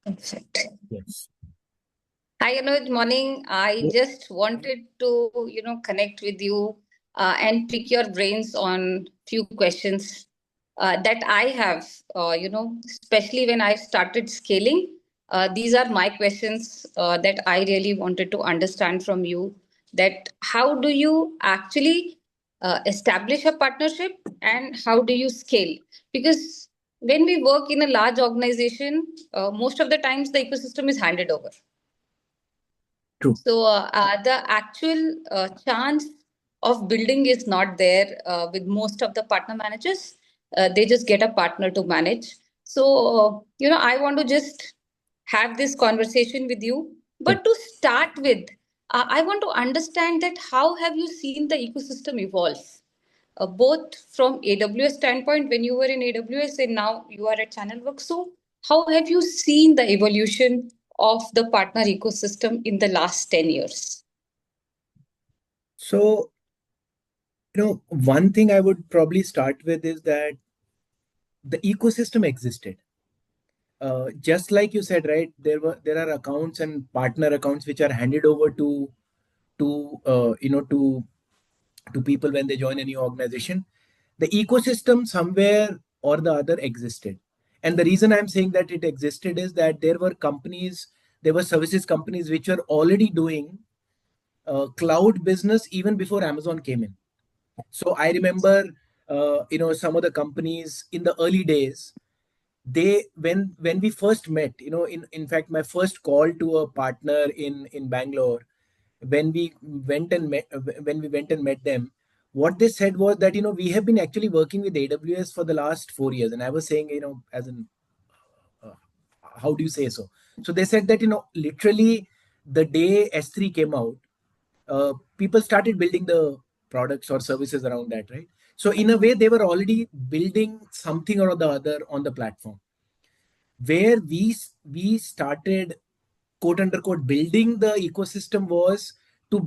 Perfect. Yes. Hi, Anuj. Morning. I Yeah. just wanted to, connect with you and pick your brains on few questions that I have, especially when I started scaling. These are my questions that I really wanted to understand from you. That how do you actually establish a partnership and how do you scale? Because when we work in a large organization, most of the times the ecosystem is handed over, True. so the actual chance of building is not there with most of the partner managers. They just get a partner to manage. So, I want to just have this conversation with you. Correct. But to start with, I want to understand that how have you seen the ecosystem evolve? Both from AWS standpoint, when you were in AWS and now you are at Channelworks. So, how have you seen the evolution of the partner ecosystem in the last 10 years? So, one thing I would probably start with is that the ecosystem existed. Just like you said, right? There are accounts and partner accounts which are handed over to people when they join a new organization. The ecosystem somewhere or the other existed, and the reason I'm saying that it existed is that there were services companies which were already doing cloud business even before Amazon came in. So I remember, some of the companies in the early days, they when we first met, in fact, my first call to a partner in Bangalore, when we went and met them, what they said was that, we have been actually working with AWS for the last 4 years. And I was saying, as in, uh, how do you say so? So they said that, literally the day S3 came out, people started building the products or services around that, right? So in a way, they were already building something or the other on the platform. Where we started, quote unquote, building the ecosystem was to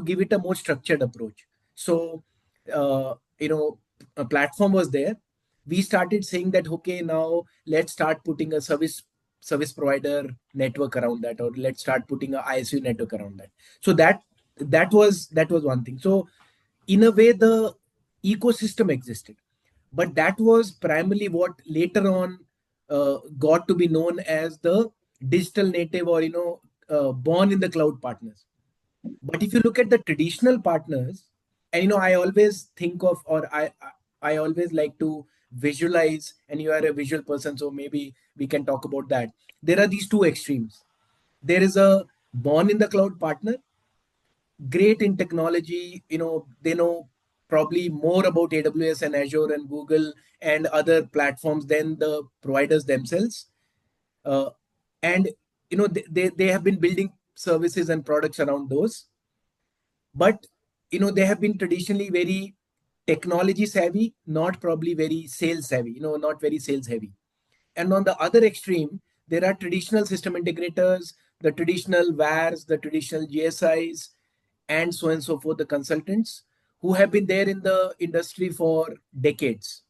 give it a more structured approach. So, a platform was there. We started saying that, okay, now let's start putting a service provider network around that, or let's start putting a ISU network around that. So that was one thing. So in a way, the ecosystem existed, but that was primarily what later on got to be known as the digital native, or born in the cloud partners. But if you look at the traditional partners, and I always think of, or I always like to visualize, and you are a visual person, so maybe we can talk about that. There are these two extremes. There is a born in the cloud partner, great in technology. They know probably more about AWS and Azure and Google and other platforms than the providers themselves. uh, and they have been building services and products around those. But they have been traditionally very technology savvy, not probably very sales savvy, not very sales heavy. And on the other extreme, there are traditional system integrators, the traditional VARs, the traditional GSIs, and so on and so forth, the consultants who have been there in the industry for decades.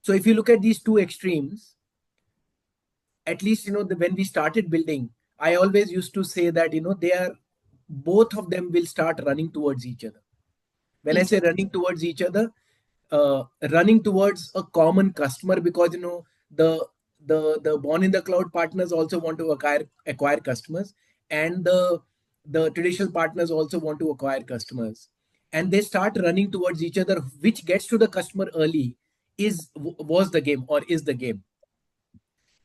So if you look at these two extremes, at least, when we started building, I always used to say that, they are, both of them will start running towards each other. When I Each say other. running towards each other, running towards a common customer, because the born in the cloud partners also want to acquire customers, and the traditional partners also want to acquire customers, and they start running towards each other. Which gets to the customer early was the game, or is the game.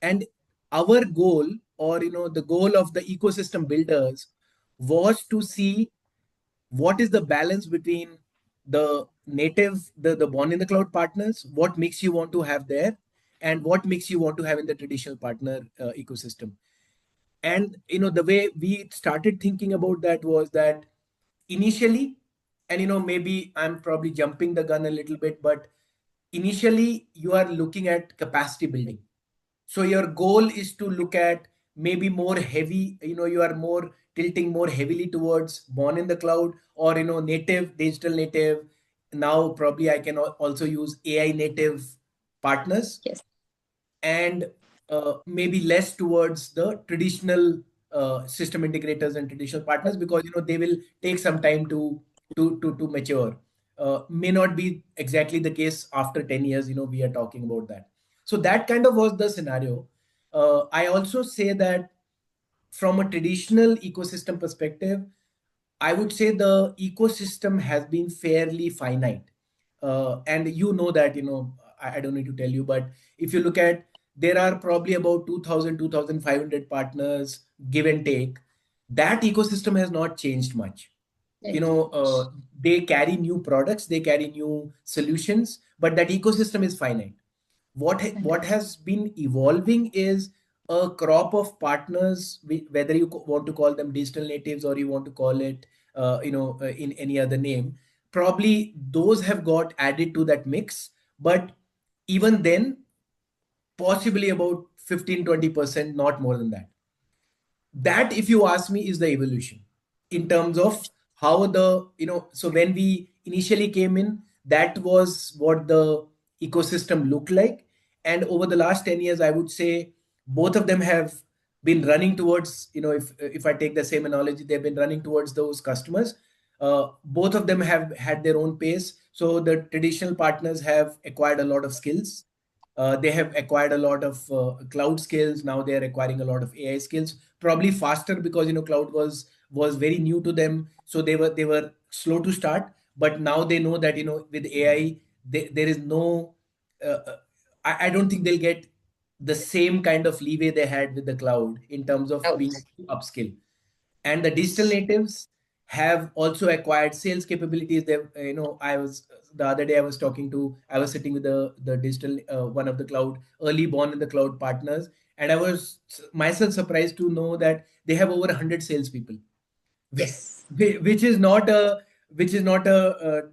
And our goal, or the goal of the ecosystem builders, was to see what is the balance between the born in the cloud partners, what mix you want to have there, and what mix you want to have in the traditional partner ecosystem. And the way we started thinking about that was that initially, and maybe I'm probably jumping the gun a little bit, but initially you are looking at capacity building. So your goal is to look at maybe more heavy, you are more tilting more heavily towards born in the cloud, or native, digital native. Now probably I can also use AI native partners. Yes. And maybe less towards the traditional system integrators and traditional partners, because they will take some time to mature. May not be exactly the case after 10 years. We are talking about that. So that kind of was the scenario. I also say that from a traditional ecosystem perspective, I would say the ecosystem has been fairly finite. And that, I don't need to tell you, but if you look at, there are probably about 2,000, 2,500 partners, give and take. That ecosystem has not changed much. Right. They carry new products, they carry new solutions, but that ecosystem is finite. What has been evolving is a crop of partners, whether you want to call them digital natives or you want to call it in any other name. Probably those have got added to that mix, but even then, possibly about 15-20%, not more than that. That, if you ask me, is the evolution in terms of how so when we initially came in, that was what the ecosystem looked like. And over the last 10 years, I would say both of them have been running towards, if I take the same analogy, they've been running towards those customers. Both of them have had their own pace. So the traditional partners have acquired a lot of skills. They have acquired a lot of cloud skills. Now they are acquiring a lot of AI skills, probably faster, because cloud was very new to them, so they were slow to start. But now they know that with AI, there is no I don't think they'll get the same kind of leeway they had with the cloud in terms of Out. being upskill. And the digital natives have also acquired sales capabilities. They, I was the other day, I was sitting with the digital one of the cloud early born in the cloud partners, and I was myself surprised to know that they have over 100 salespeople, Yes. which is not a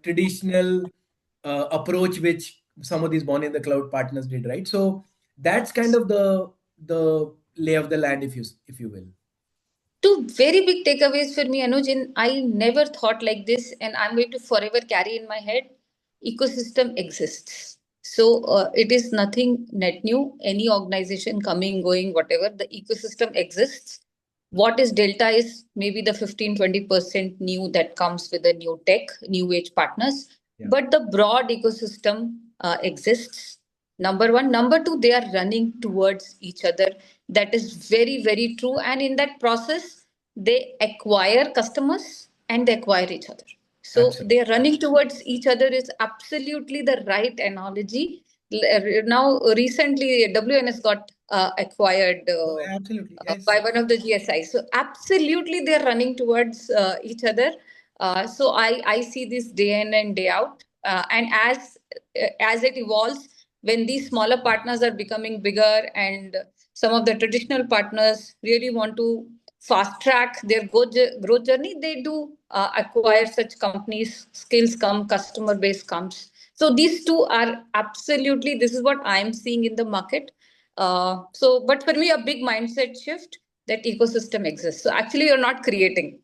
traditional approach which some of these born in the cloud partners did, right? So that's kind of the lay of the land, if you will. Two very big takeaways for me, Anuj. And I never thought like this, and I'm going to forever carry in my head. Ecosystem exists. So it is nothing net new. Any organization coming, going, whatever, the ecosystem exists. What is Delta is maybe the 15-20% new that comes with the new tech, new age partners. Yeah, But the broad ecosystem exists. Number one. Number two, they are running towards each other. That is very, very true. And in that process, they acquire customers and they acquire each other. So absolutely. they are running towards each other is absolutely the right analogy. Now, recently, WNS got acquired Oh, absolutely. Yes. by one of the GSIs. So absolutely, they're running towards each other. So I see this day in and day out. And as it evolves, when these smaller partners are becoming bigger and some of the traditional partners really want to fast track their growth journey, they do acquire such companies. Skills come, customer base comes. So these two are absolutely. This is what I'm seeing in the market. But for me, a big mindset shift that ecosystem exists. So actually, you're not creating.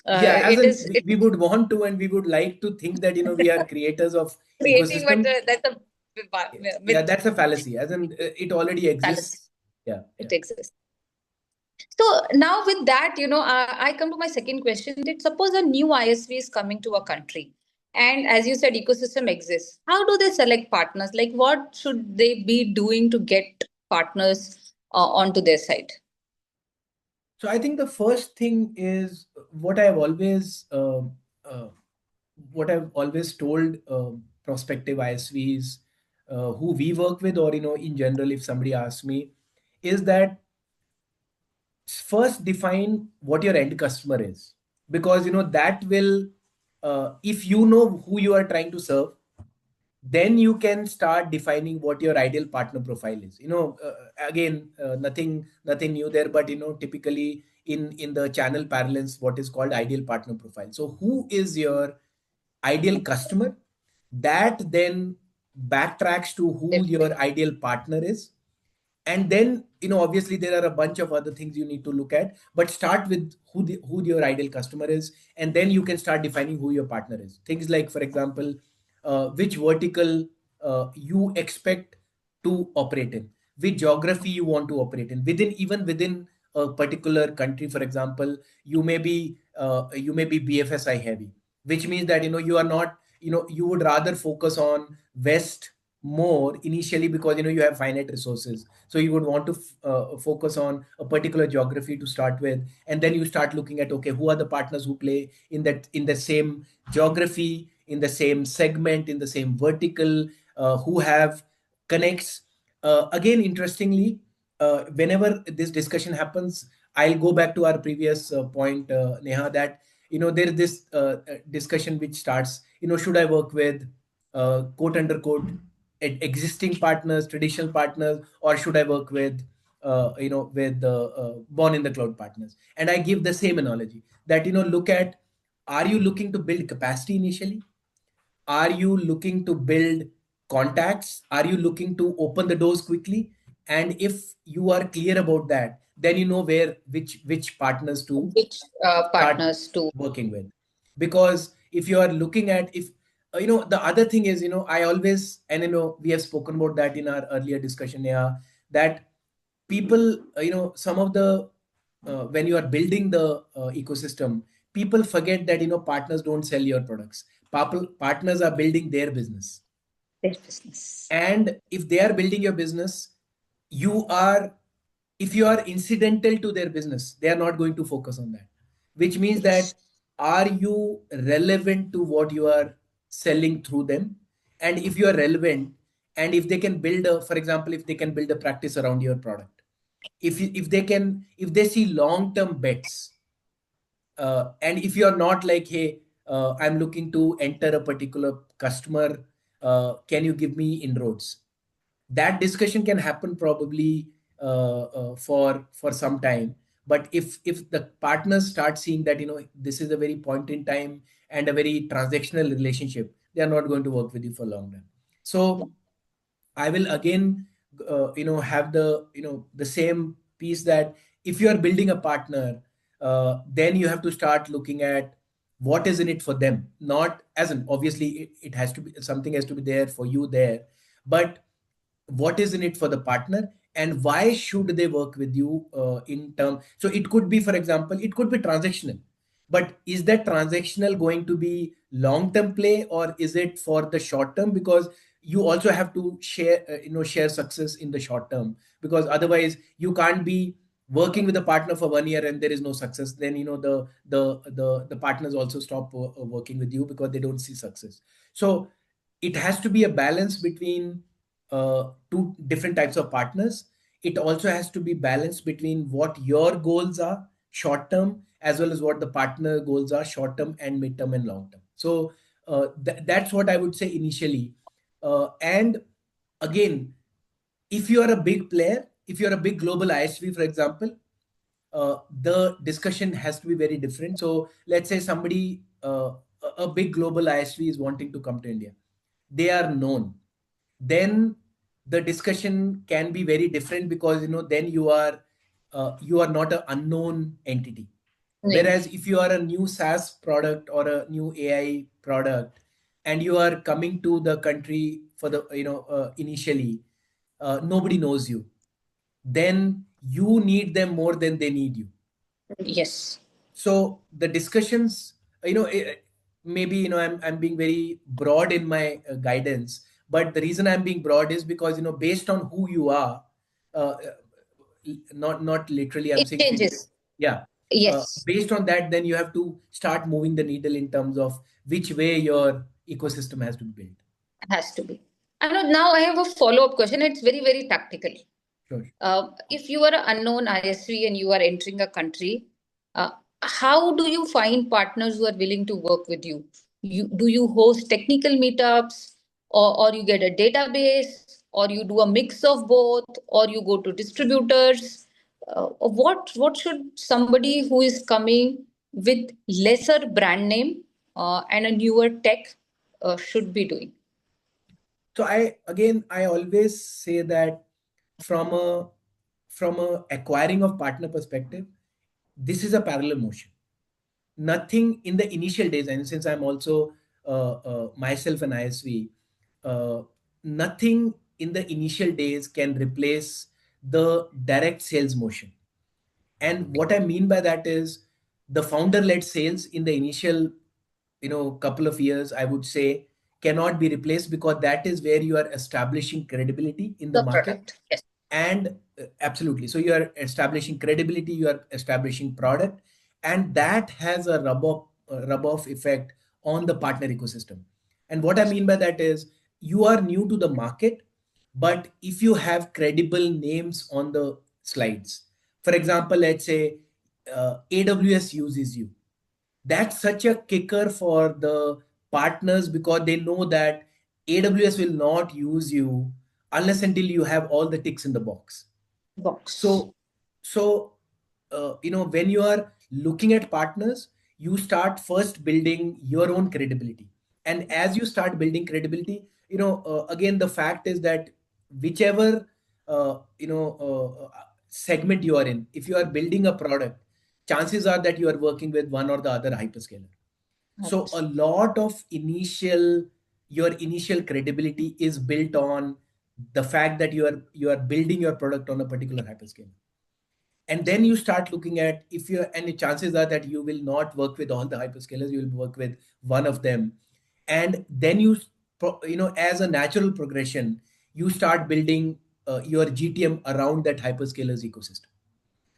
Yeah, as It in is we would want to, and we would like to think that we are creators of creating, but ecosystem. that's a Yeah, myth that's a fallacy. As in it already fallacy. exists. Yeah, yeah. It exists. So now with that, I come to my second question. That suppose a new ISV is coming to a country, and as you said, ecosystem exists. How do they select partners? Like, what should they be doing to get partners onto their side? So I think the first thing is what I've always uh, told prospective ISVs who we work with, or in general, if somebody asks me, is that first define what your end customer is, because that will if you know who you are trying to serve, then you can start defining what your ideal partner profile is. Again, nothing new there, but typically in the channel parlance, what is called ideal partner profile. So who is your ideal customer? That then backtracks to who your ideal partner is. And then obviously there are a bunch of other things you need to look at, but start with who your ideal customer is, and then you can start defining who your partner is. Things like, for example, which vertical you expect to operate in. which geography you want to operate in, even within a particular country. For example, you may be BFSI heavy, which means that you are not, you would rather focus on West more initially, because you have finite resources, so you would want to focus on a particular geography to start with, and then you start looking at, okay, who are the partners who play in the same geography, in the same segment, in the same vertical, who have connects. Again, interestingly, whenever this discussion happens, I'll go back to our previous point, Neha, that there is this discussion which starts, should I work with quote unquote existing partners, traditional partners, or should I work with born in the cloud partners? And I give the same analogy that, look at, are you looking to build capacity initially? Are you looking to build contacts? Are you looking to open the doors quickly? And if you are clear about that, then you know which partners to Which start partners to? working with. Because if you are looking at, if the other thing is, I always, and we have spoken about that in our earlier discussion, yeah, that people, some of the when you are building the ecosystem, people forget that partners don't sell your products. Partners are building their business, Their business. and if they are building your business, you are, if you are incidental to their business, they are not going to focus on that. Which means that, Yes. are you relevant to what you are selling through them? And if you are relevant, and if they can build a, for example, if they can build a practice around your product, if they can, if they see long term bets, and if you're not like, hey, I'm looking to enter a particular customer, can you give me inroads? That discussion can happen probably for some time. But if the partners start seeing that this is a very point in time and a very transactional relationship, they are not going to work with you for long term. So I will again, have the same piece, that if you are building a partner, then you have to start looking at what is in it for them. Not as an, obviously it has to be, something has to be there for you there, but what is in it for the partner, and why should they work with you in term. So it could be, for example, it could be transactional, but is that transactional going to be long term play, or is it for the short term? Because you also have to share, share success in the short term, because otherwise you can't be working with a partner for 1 year and there is no success. Then the partners also stop working with you because they don't see success. So it has to be a balance between two different types of partners. It also has to be balanced between what your goals are short term, as well as what the partner goals are short term and mid term and long term. So that's what I would say initially. And again, if you are a big player, if you're a big global ISV, for example, the discussion has to be very different. So let's say somebody, a big global ISV is wanting to come to India. They are known. Then the discussion can be very different, because then you are not an unknown entity. Right. Whereas if you are a new SaaS product or a new AI product, and you are coming to the country for the initially, nobody knows you, then you need them more than they need you. Yes. So the discussions, maybe I'm being very broad in my guidance, but the reason I'm being broad is because based on who you are, uh, not literally I'm It saying physically, changes. yeah. Yes. Based on that, then you have to start moving the needle in terms of which way your ecosystem has to be built. Has to be. I know now I have a follow-up question. It's very, very tactical. Sure. If you are an unknown ISV and you are entering a country, uh, how do you find partners who are willing to work with you? Do you host technical meetups, or you get a database, or you do a mix of both, or you go to distributors? What should somebody who is coming with lesser brand name and a newer tech should be doing? So I always say that from a acquiring of partner perspective, this is a parallel motion. Nothing in the initial days, and since I'm also myself an ISV, nothing in the initial days can replace the direct sales motion. And what I mean by that is the founder led sales in the initial, couple of years, I would say, cannot be replaced, because that is where you are establishing credibility in the The market. product. Yes. And absolutely, so you are establishing credibility, you are establishing product, and that has a rub off effect on the partner ecosystem. And what I mean by that is, you are new to the market, but if you have credible names on the slides, for example, let's say AWS uses you, that's such a kicker for the partners, because they know that AWS will not use you unless until you have all the ticks in the box. Box. So when you are looking at partners, you start first building your own credibility. And as you start building credibility, again, the fact is that whichever, segment you are in, if you are building a product, chances are that you are working with one or the other hyperscaler. So a lot of your initial credibility is built on the fact that you are building your product on a particular hyperscaler. And then you start looking at, if you and the chances are that you will not work with all the hyperscalers, you will work with one of them. And then as a natural progression, you start building your GTM around that hyperscalers ecosystem.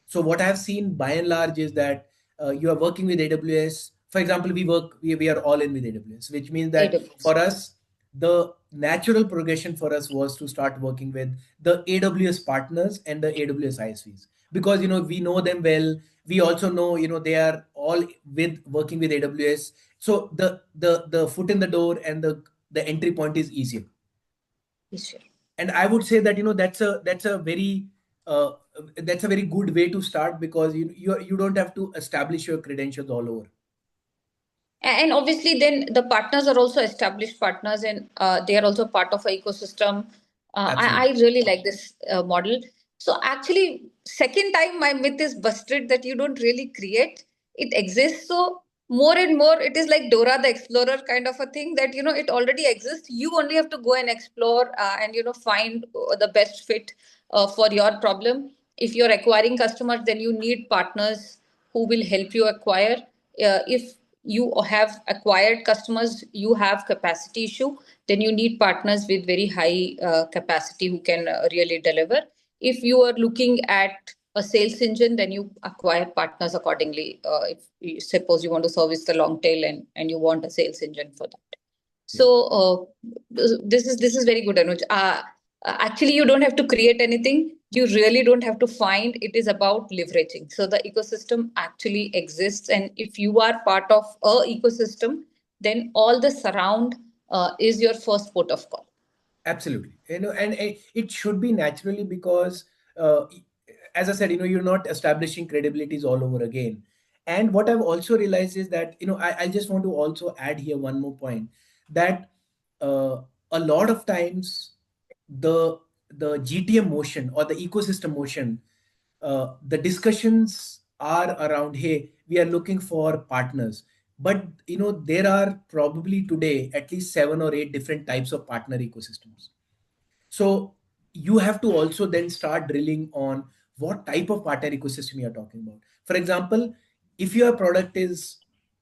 So what I've seen by and large is that you are working with AWS. For example, we are all in with AWS, which means that AWS. for us, the natural progression for us was to start working with the AWS partners and the AWS ISVs, because we know them well. We also know they are all with working with AWS. So the foot in the door and the entry point is easier. Easier. And I would say that uh, that's a very good way to start, because you don't have to establish your credentials all over. And obviously, then the partners are also established partners, and they are also part of an ecosystem. I really like this model. So actually, second time my myth is busted that you don't really create; it exists. So more and more, it is like Dora the Explorer kind of a thing, that it already exists. You only have to go and explore and find the best fit for your problem. If you're acquiring customers, then you need partners who will help you acquire. If you have acquired customers, you have capacity issue, then you need partners with very high capacity who can really deliver. If you are looking at a sales engine, then you acquire partners accordingly. If you suppose you want to service the long tail, and you want a sales engine for that. So this is very good, Anuj. Actually, you don't have to create anything. You really don't have to find. It is about leveraging. So the ecosystem actually exists, and if you are part of a ecosystem, then all the surround is your first port of call. Absolutely. And it should be naturally, because uh, as I said, you're not establishing credibilities all over again. And what I've also realized is that, I just want to also add here one more point, that a lot of times the GTM motion or the ecosystem motion, the discussions are around, hey, we are looking for partners. But there are probably today at least 7 or 8 different types of partner ecosystems. So you have to also then start drilling on what type of partner ecosystem you are talking about. For example, if your product is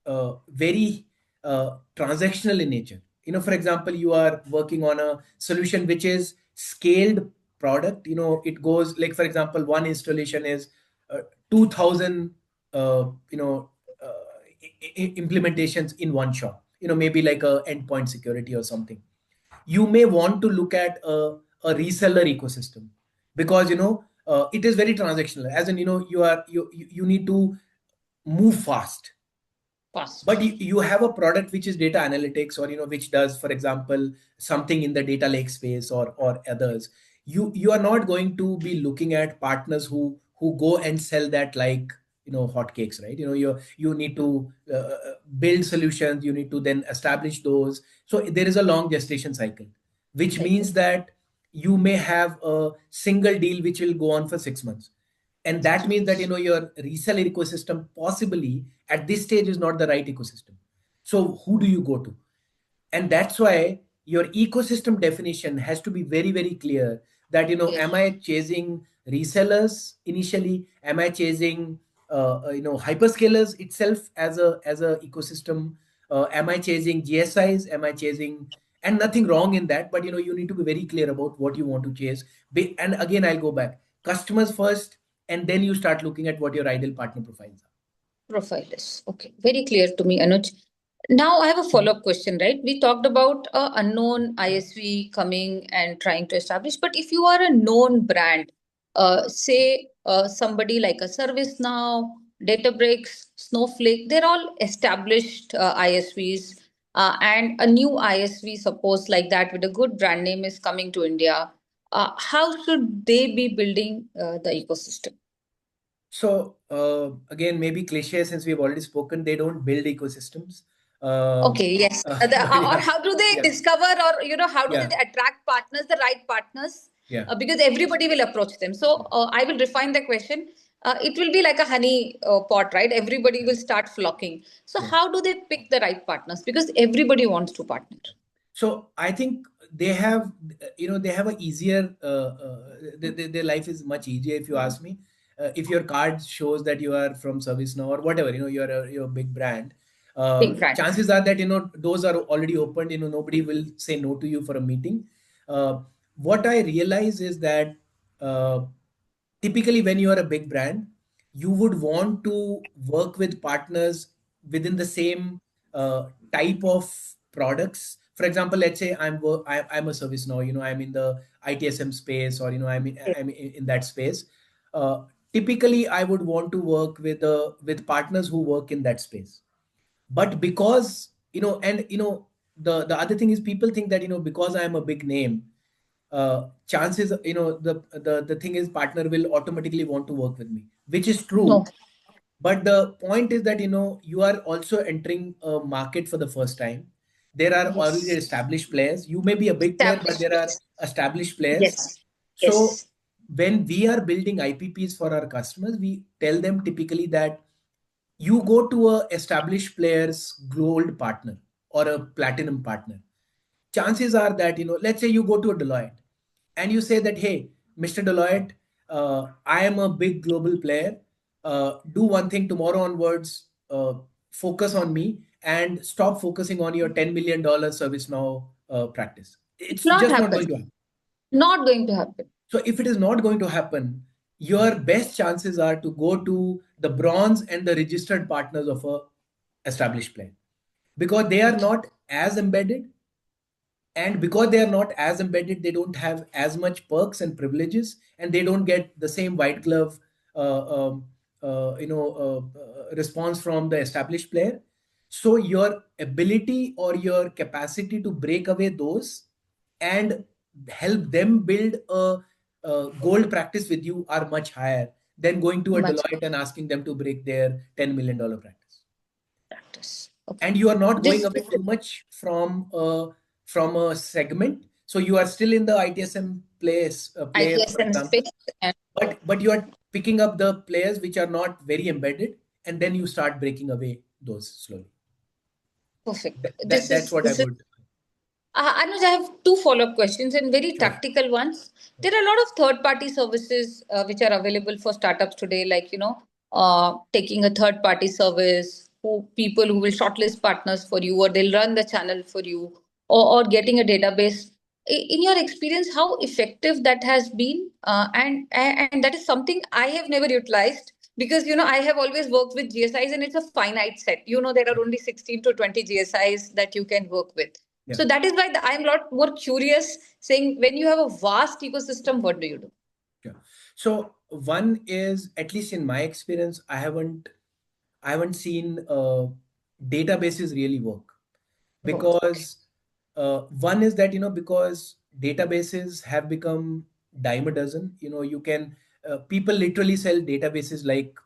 very transactional in nature, for example, you are working on a solution which is scaled product. It goes, like, for example, one installation is 2000 implementations in one shot, maybe like a endpoint security or something. You may want to look at a reseller ecosystem, because it is very transactional, as in you need to move fast. But you have a product which is data analytics, or which does, for example, something in the data lake space, or others. You are not going to be looking at partners who go and sell that like hotcakes, right? You need to build solutions, you need to then establish those. So there is a long gestation cycle, which means that you may have a single deal which will go on for 6 months. And that means that your reseller ecosystem possibly at this stage is not the right ecosystem. So who do you go to? And that's why your ecosystem definition has to be very, very clear that, Clear. am I chasing resellers initially? Am I chasing, hyperscalers itself as a ecosystem? Am I chasing GSIs? Am I chasing, and nothing wrong in that, but, you need to be very clear about what you want to chase. And again, I'll go back, customers first, and then you start looking at what your ideal partner profiles are. Profile is okay. Very clear to me, Anuj. Now I have a follow-up question, right? We talked about a unknown ISV coming and trying to establish, but if you are a known brand, say somebody like a ServiceNow, Databricks, Snowflake, they're all established ISVs, and a new ISV, suppose like that with a good brand name is coming to India. How should they be building the ecosystem? So again, maybe cliche, since we've already spoken, they don't build ecosystems. Okay, yes. But Or yeah, how do they yeah, discover, or how do they yeah, attract partners, the right partners? yeah, Because everybody will approach them. So I will refine the question. It will be like a honey pot, right? Everybody yeah, will start flocking. So yeah. how do they pick the right partners? Because everybody wants to partner. So I think they have, they have a easier, their life is much easier if you ask me. If your card shows that you are from ServiceNow or whatever, you're a big brand, Big brand. chances are that, doors are already opened, nobody will say no to you for a meeting. What I realize is that, uh, typically when you are a big brand, you would want to work with partners within the same type of products. For example, let's say I'm a service now, I'm in the ITSM space, or I'm in that space. uh, Typically I would want to work with partners who work in that space. But because, and the other thing is, people think that, because I am a big name, chances, the thing is, partner will automatically want to work with me, which is No, true. But the point is that, you are also entering a market for the first time. There are already yes. established players. You may be a big player, but Established there are place. established players. Yes. So Yes. when we are building IPPs for our customers, we tell them typically that you go to a established player's gold partner or a platinum partner. Chances are that, let's say you go to a Deloitte and you say that, hey, Mr. Deloitte, I am a big global player. Do one thing tomorrow onwards, focus on me and stop focusing on your $10 million ServiceNow practice. It's Not just not happen. going to happen. Not going to happen. So if it is not going to happen, your best chances are to go to the bronze and the registered partners of a established player, because they are Okay. not as embedded, and because they are not as embedded, they don't have as much perks and privileges, and they don't get the same white glove response from the established player. So your ability or your capacity to break away those and help them build a gold practice with you are much higher than going to a Much Deloitte and asking them to break their $10 million practice. practice. Okay. And you are not going This away too much from a segment, so you are still in the ITSM play, for ITSM example, space and but you are picking up the players which are not very embedded, and then you start breaking away those slowly. perfect. That's what I This is would. Anuj, I have two follow-up questions and very Sure. tactical ones. There are a lot of third-party services which are available for startups today, like taking a third-party service, who people who will shortlist partners for you, or they'll run the channel for you, or getting a database. In your experience, how effective that has been, and that is something I have never utilized, because I have always worked with GSIs and it's a finite set. There are Yeah. only 16 to 20 GSIs that you can work with. Yeah. So that is why I'm a lot more curious, saying when you have a vast ecosystem, what do you do? Yeah. So one is, at least in my experience, I haven't seen databases really work, Work. Okay. because one is that, because databases have become dime a dozen. You can, people literally sell databases like,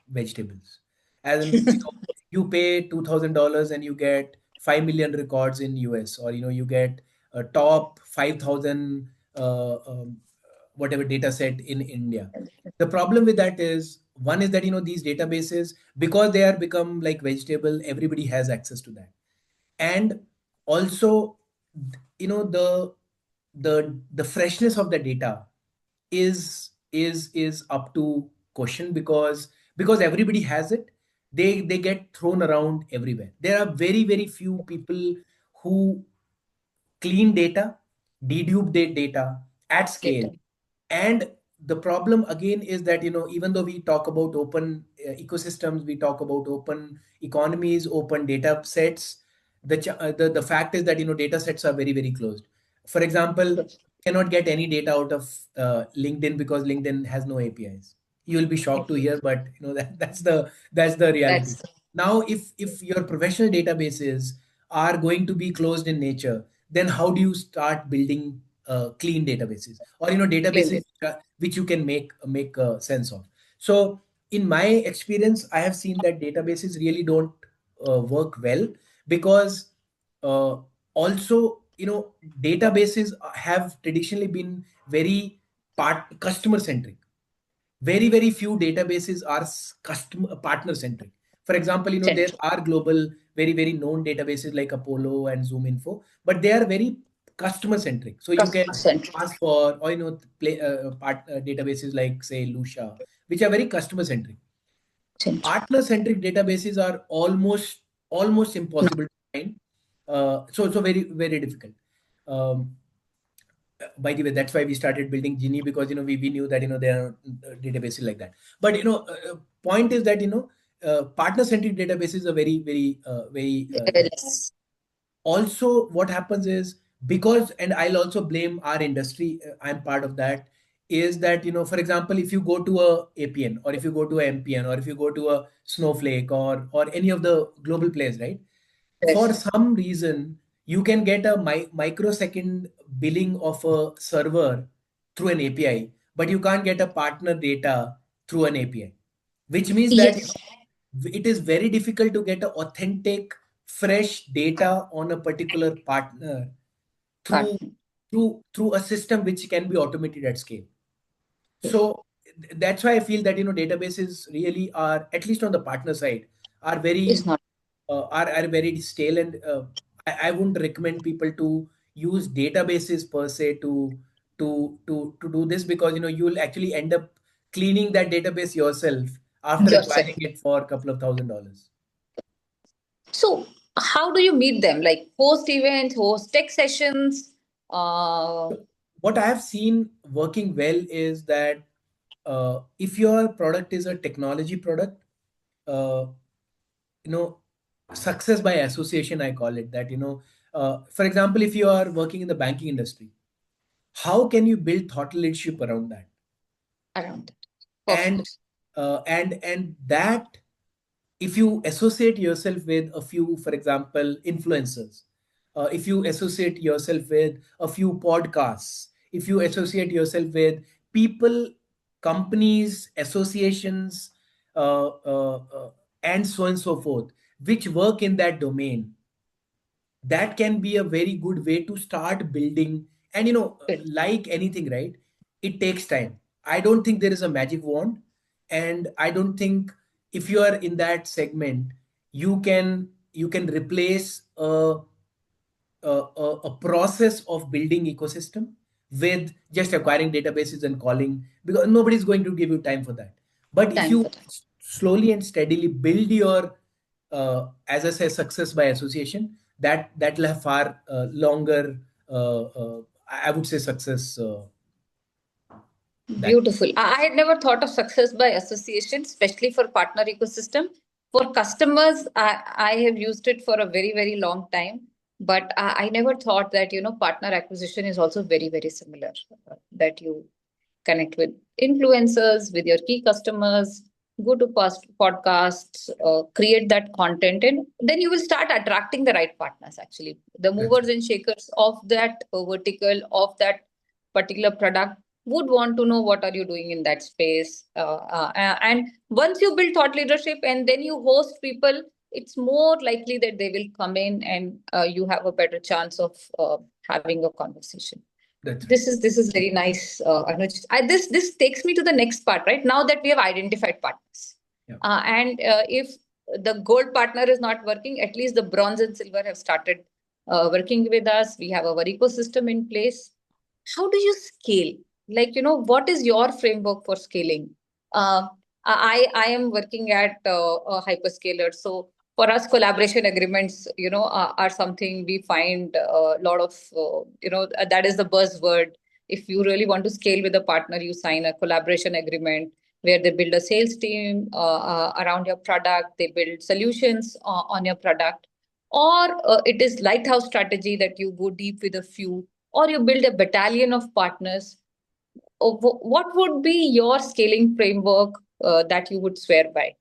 vegetables. As in, you pay $2,000 and you get 5 million records in US, or you get a top 5,000 whatever data set in India. The problem with that is, one is that, these databases, because they are become like vegetable, everybody has access to that. And also, the freshness of the data is up to question, because everybody has it. They get thrown around everywhere. There are very few people who clean data, dedupe their data at scale. Data. And the problem again is that, even though we talk about open ecosystems, we talk about open economies, open data sets, the fact is that, data sets are very closed. For example, cannot get any data out of LinkedIn because LinkedIn has no APIs. You will be shocked to hear, but that's the reality. That's Now, if your professional databases are going to be closed in nature, then how do you start building clean databases, or clean databases data. which you can make sense of? So in my experience, I have seen that databases really don't work well, because uh, also, databases have traditionally been very customer centric. Very few databases are customer partner centric. For example, there Central. are global, very known databases like Apollo and ZoomInfo, but they are very customer centric. So you can Customer centric. ask for, or play databases like, say, Lucia, which are very customer centric. Central. Partner centric databases are almost No. impossible to find. So very difficult. um, by the way, that's why we started building Genie, because we knew that there are databases like that. But point is that partner centric databases are very Yes. also. What happens is, because, and I'll also blame our industry, I'm part of that, is that, for example, if you go to a APN, or if you go to a MPN, or if you go to a Snowflake, or any of the global players, right? For Yes. some reason, you can get a microsecond billing of a server through an API, but you can't get a partner data through an API, which means that Yes. it is very difficult to get a authentic, fresh data on a particular partner through Partner. through a system which can be automated at scale. So that's why I feel that databases really are, at least on the partner side, are It's very not. are very stale, and I wouldn't recommend people to use databases per se to do this, because you'll actually end up cleaning that database yourself after Yourself. acquiring it for a couple of $1,000s. So, how do you meet them? Like host events, host tech sessions. Uh, What I have seen working well is that, if your product is a technology product, uh, you know success by association, I call it that. For example, if you are working in the banking industry, how can you build thought leadership around that? Around it. And Perfect. that, if you associate yourself with a few, for example, influencers, if you associate yourself with a few podcasts, if you associate yourself with people, companies, associations, and so on and so forth, which work in that domain, that can be a very good way to start building. And Good. like anything, right, it takes time. I don't think there is a magic wand, and I don't think, if you are in that segment, you can replace a process of building ecosystem with just acquiring databases and calling, because nobody's going to give you time for that. But if Time you for that. slowly and steadily build your, as I say, success by association, that will have far longer, I would say, success than. Beautiful. I had never thought of success by association, especially for partner ecosystem. For customers, I have used it for a very long time, but I never thought that, partner acquisition is also very similar. That you connect with influencers, with your key customers, go to past podcasts, create that content, and then you will start attracting the right partners, actually. The That's movers and shakers of that vertical, of that particular product would want to know what are you doing in that space. And once you build thought leadership and then you host people, it's more likely that they will come in and you have a better chance of having a conversation. that's right. This is very nice, Anuj. This takes me to the next part, right? Now that we have identified partners, Yeah. and if the gold partner is not working, at least the bronze and silver have started working with us. We have our ecosystem in place. How do you scale? Like, what is your framework for scaling? Uh, I am working at a hyperscaler. So for us, collaboration agreements, are something we find a lot of, that is the buzzword. If you really want to scale with a partner, you sign a collaboration agreement where they build a sales team around your product, they build solutions on your product, or it is lighthouse strategy that you go deep with a few, or you build a battalion of partners. What would be your scaling framework that you would swear by?